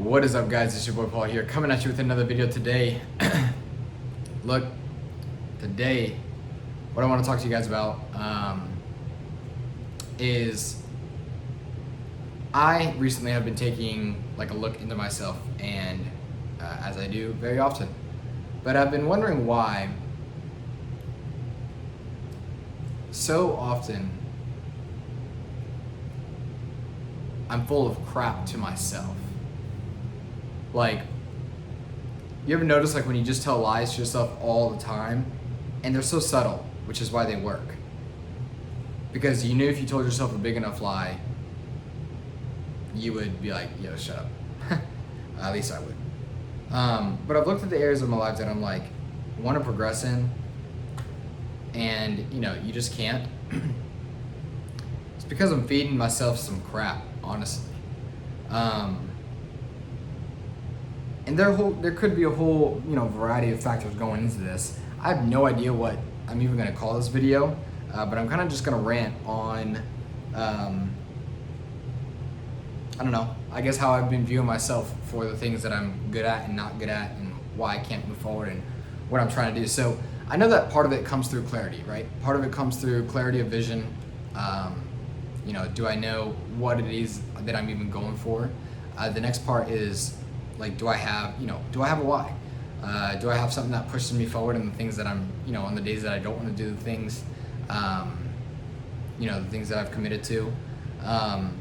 What is up, guys? It's your boy Paul here, coming at you with another video today. Look, today, what I want to talk to you guys about is I recently have been taking like a look into myself, and as I do very often, but I've been wondering why so often I'm full of crap to myself. Like, you ever notice like when you just tell lies to yourself all the time, and they're so subtle, which is why they work. Because you knew if you told yourself a big enough lie, you would be like, yo, shut up. At least I would. But I've looked at the areas of my life that I'm like, want to progress in, and you just can't. It's because I'm feeding myself some crap, honestly. And there could be a whole variety of factors going into this. I have no idea what I'm even going to call this video, but I'm kind of just going to rant on, I don't know, I guess how I've been viewing myself for the things that I'm good at and not good at, and why I can't move forward and what I'm trying to do. So I know that part of it comes through clarity, right? Part of it comes through clarity of vision. Do I know what it is that I'm even going for? The next part is, like, do I have a why? Do I have something that pushes me forward in the things that I'm, on the days that I don't want to do the things, the things that I've committed to. And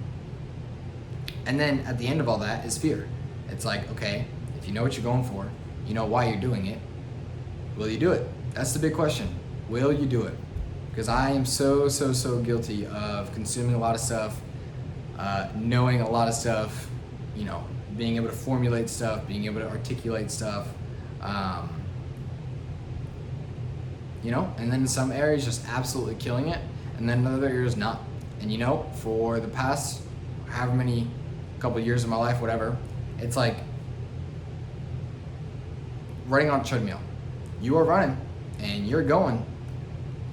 then at the end of all that is fear. It's like, okay, if you know what you're going for, you know why you're doing it, will you do it? That's the big question. Will you do it? Because I am so guilty of consuming a lot of stuff, knowing a lot of stuff, being able to formulate stuff, being able to articulate stuff, and then in some areas just absolutely killing it, and then in other areas not. And for the past however many couple of years of my life, whatever, it's like running on a treadmill. You are running and you're going,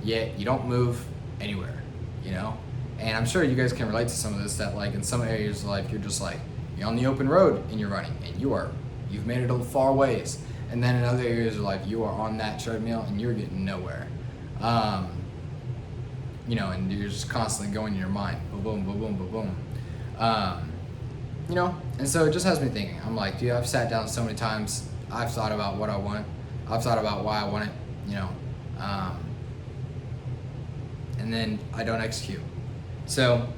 yet you don't move anywhere, And I'm sure you guys can relate to some of this, that like in some areas of life you're just like, you're on the open road and you're running, and you've made it a far ways. And then in other areas of life, you are on that treadmill and you're getting nowhere. And you're just constantly going in your mind, boom, boom, boom, boom, boom. And so it just has me thinking. I'm like, dude, I've sat down so many times. I've thought about what I want. I've thought about why I want it, and then I don't execute. So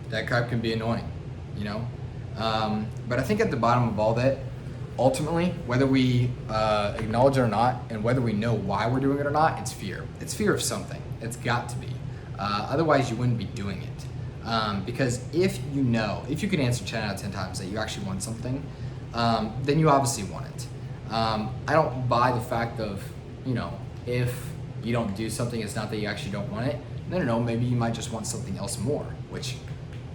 that crap can be annoying, but I think at the bottom of all that, ultimately, whether we acknowledge it or not, and whether we know why we're doing it or not, it's fear. It's fear of something. It's got to be. Otherwise, you wouldn't be doing it. Because if you can answer 10 out of 10 times that you actually want something, then you obviously want it. I don't buy the fact of, if you don't do something, it's not that you actually don't want it. No, maybe you might just want something else more, which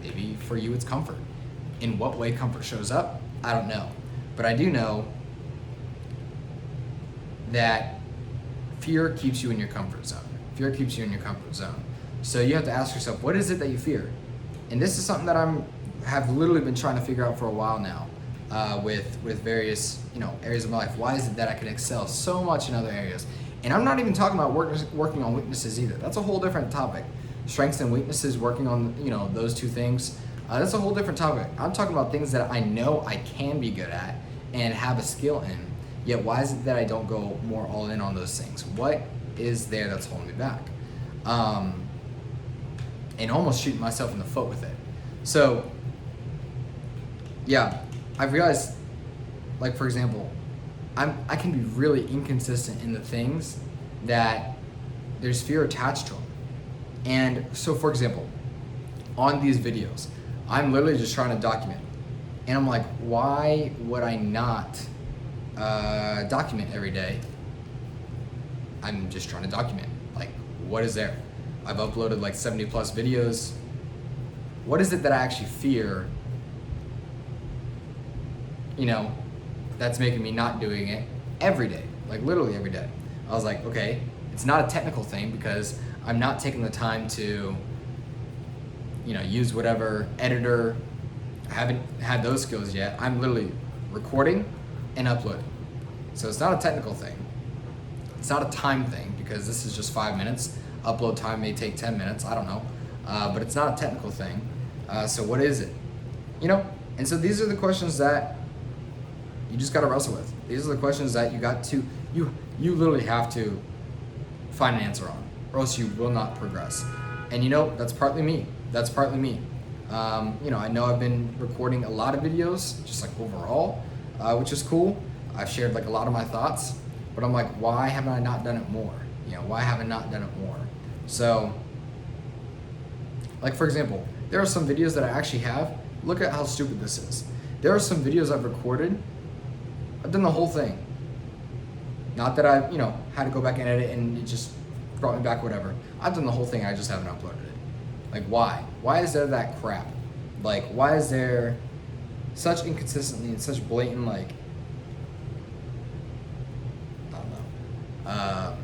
maybe for you it's comfort. In what way comfort shows up, I don't know. But I do know that fear keeps you in your comfort zone. Fear keeps you in your comfort zone. So you have to ask yourself, what is it that you fear? And this is something that have literally been trying to figure out for a while now, with various areas of my life. Why is it that I can excel so much in other areas? And I'm not even talking about working on weaknesses either. That's a whole different topic. Strengths and weaknesses, working on those two things. That's a whole different topic. I'm talking about things that I know I can be good at and have a skill in. Yet why is it that I don't go more all in on those things? What is there that's holding me back? And almost shooting myself in the foot with it. So yeah, I've realized, like, for example, I can be really inconsistent in the things that there's fear attached to them. And so, for example, on these videos, I'm literally just trying to document. And I'm like, why would I not document every day? I'm just trying to document. Like, what is there? I've uploaded like 70 plus videos. What is it that I actually fear, that's making me not doing it every day, like literally every day? I was like, okay, it's not a technical thing because I'm not taking the time to use whatever editor. I haven't had those skills yet. I'm literally recording and uploading. So it's not a technical thing. It's not a time thing because this is just 5 minutes. Upload time may take 10 minutes, I don't know. But it's not a technical thing. So what is it? And so these are the questions that you just gotta wrestle with. These are the questions that you literally have to find an answer on, or else you will not progress. And that's partly me. I know I've been recording a lot of videos, just like overall, which is cool. I've shared like a lot of my thoughts, but I'm like, why haven't I not done it more? Why haven't I not done it more? So, like for example, there are some videos that I actually have. Look at how stupid this is. There are some videos I've recorded. I've done the whole thing. Not that I've, had to go back and edit and it just brought me back, whatever. I've done the whole thing, I just haven't uploaded it. Like, why? Why is there that crap? Like, why is there such inconsistency and such blatant, like, I don't know.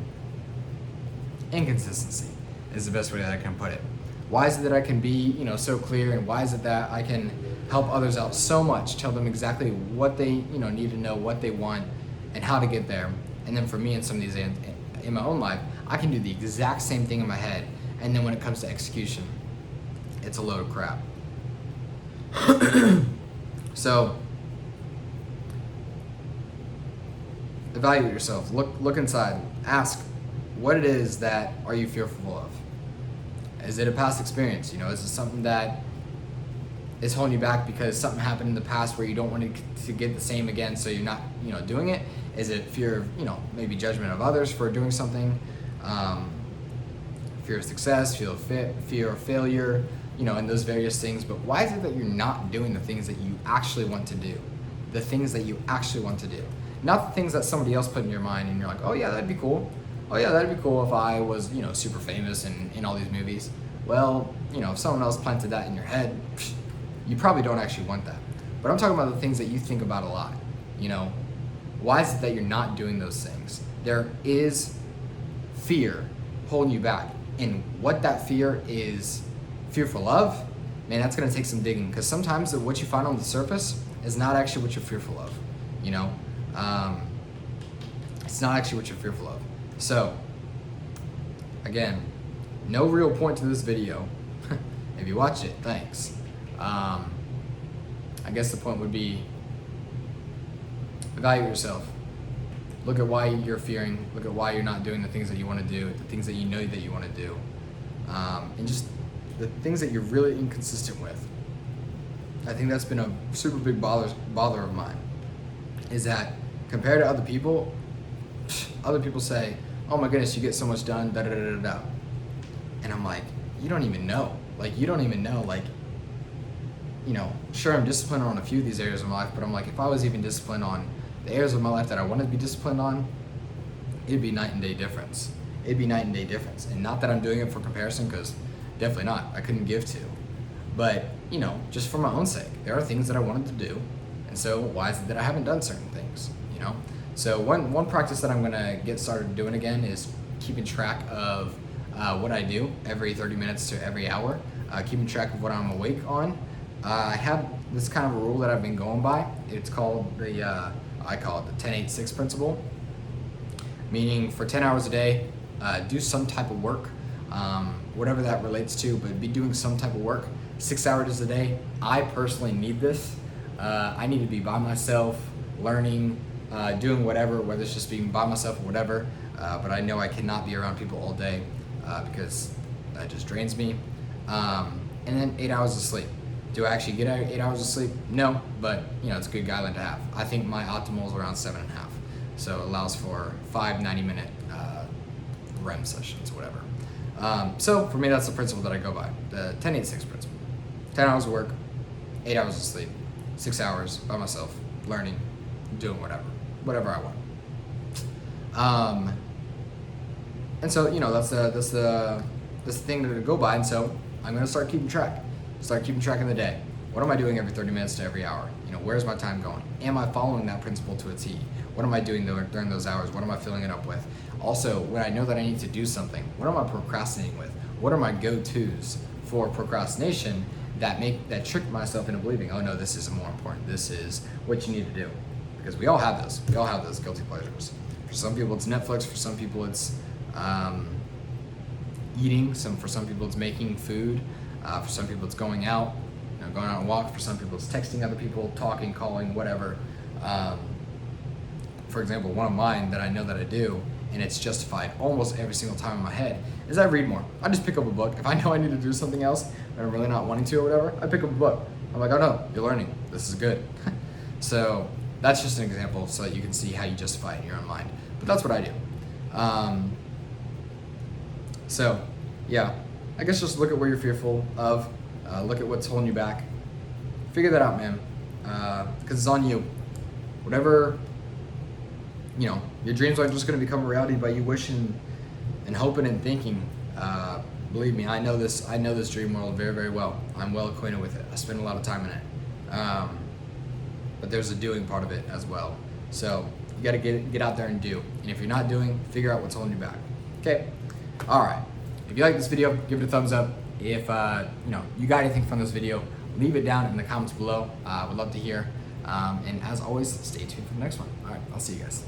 Inconsistency is the best way that I can put it. Why is it that I can be, so clear, and why is it that I can help others out so much, tell them exactly what they, need to know, what they want, and how to get there. And then for me in some of these, in my own life, I can do the exact same thing in my head, and then when it comes to execution, it's a load of crap. So, evaluate yourself, look inside, ask what it is that are you fearful of. Is it a past experience? Is it something that is holding you back because something happened in the past where you don't want to get the same again, so you're not, doing it? Is it fear of, maybe judgment of others for doing something? Fear of success, fear of failure, and those various things. But why is it that you're not doing the things that you actually want to do? The things that you actually want to do. Not the things that somebody else put in your mind and you're like, oh yeah, that'd be cool. Oh yeah, that'd be cool if I was, super famous and in all these movies. Well, if someone else planted that in your head, you probably don't actually want that. But I'm talking about the things that you think about a lot. Why is it that you're not doing those things? There is fear holding you back. And what that fear is fearful of, man, that's gonna take some digging, because sometimes what you find on the surface is not actually what you're fearful of. It's not actually what you're fearful of. So, again, no real point to this video. If you watched it, thanks. I guess the point would be evaluate yourself. Look at why you're fearing. Look at why you're not doing the things that you want to do, the things that you know that you want to do, and just the things that you're really inconsistent with. I think that's been a super big bother of mine, is that compared to other people say, oh my goodness, you get so much done, da da da da da. And I'm like, you don't even know. Sure, I'm disciplined on a few of these areas of my life, but I'm like, if I was even disciplined on the areas of my life that I want to be disciplined on, it'd be night and day difference. And not that I'm doing it for comparison, because definitely not. I couldn't give to. But, just for my own sake, there are things that I wanted to do. And so why is it that I haven't done certain things, So one practice that I'm going to get started doing again is keeping track of what I do every 30 minutes to every hour, keeping track of what I'm awake on. I have this kind of a rule that I've been going by. It's called I call it the 10-8-6 principle, meaning for 10 hours a day, do some type of work, whatever that relates to, but be doing some type of work. 6 hours a day. I personally need this. I need to be by myself, learning, doing whatever, whether it's just being by myself or whatever, but I know I cannot be around people all day because that just drains me. And then 8 hours of sleep. Do I actually get 8 hours of sleep? No, but it's a good guideline to have. I think my optimal is around 7.5, so it allows for 5 90-minute REM sessions, whatever. So for me, that's the principle that I go by, the 10-8-6 principle. 10 hours of work, 8 hours of sleep, 6 hours by myself, learning, doing whatever I want. And so that's the thing to go by. And so I'm gonna start keeping track of the day. What am I doing every 30 minutes to every hour? Where's my time going? Am I following that principle to a T? What am I doing during those hours? What am I filling it up with? Also, when I know that I need to do something, what am I procrastinating with? What are my go-tos for procrastination that trick myself into believing, oh no, this is more important. This is what you need to do. Because we all have those. We all have those guilty pleasures. For some people it's Netflix, for some people it's eating, for some people it's making food, for some people it's going out, going on a walk, for some people it's texting other people, talking, calling, whatever. For example, one of mine that I know that I do, and it's justified almost every single time in my head, is I read more. I just pick up a book. If I know I need to do something else and I'm really not wanting to or whatever, I pick up a book. I'm like, oh no, you're learning. This is good. So that's just an example so that you can see how you justify it in your own mind. But that's what I do. So yeah, I guess just look at where you're fearful of, look at what's holding you back. Figure that out, man, because it's on you. Whatever, your dreams aren't just going to become a reality by you wishing and hoping and thinking. Believe me, I know this dream world very, very well. I'm well acquainted with it. I spend a lot of time in it. But there's a doing part of it as well. So you got to get out there and do. And if you're not doing, figure out what's holding you back. Okay. All right. If you like this video, give it a thumbs up. If you got anything from this video, leave it down in the comments below. Would love to hear. And as always, stay tuned for the next one. All right. I'll see you guys.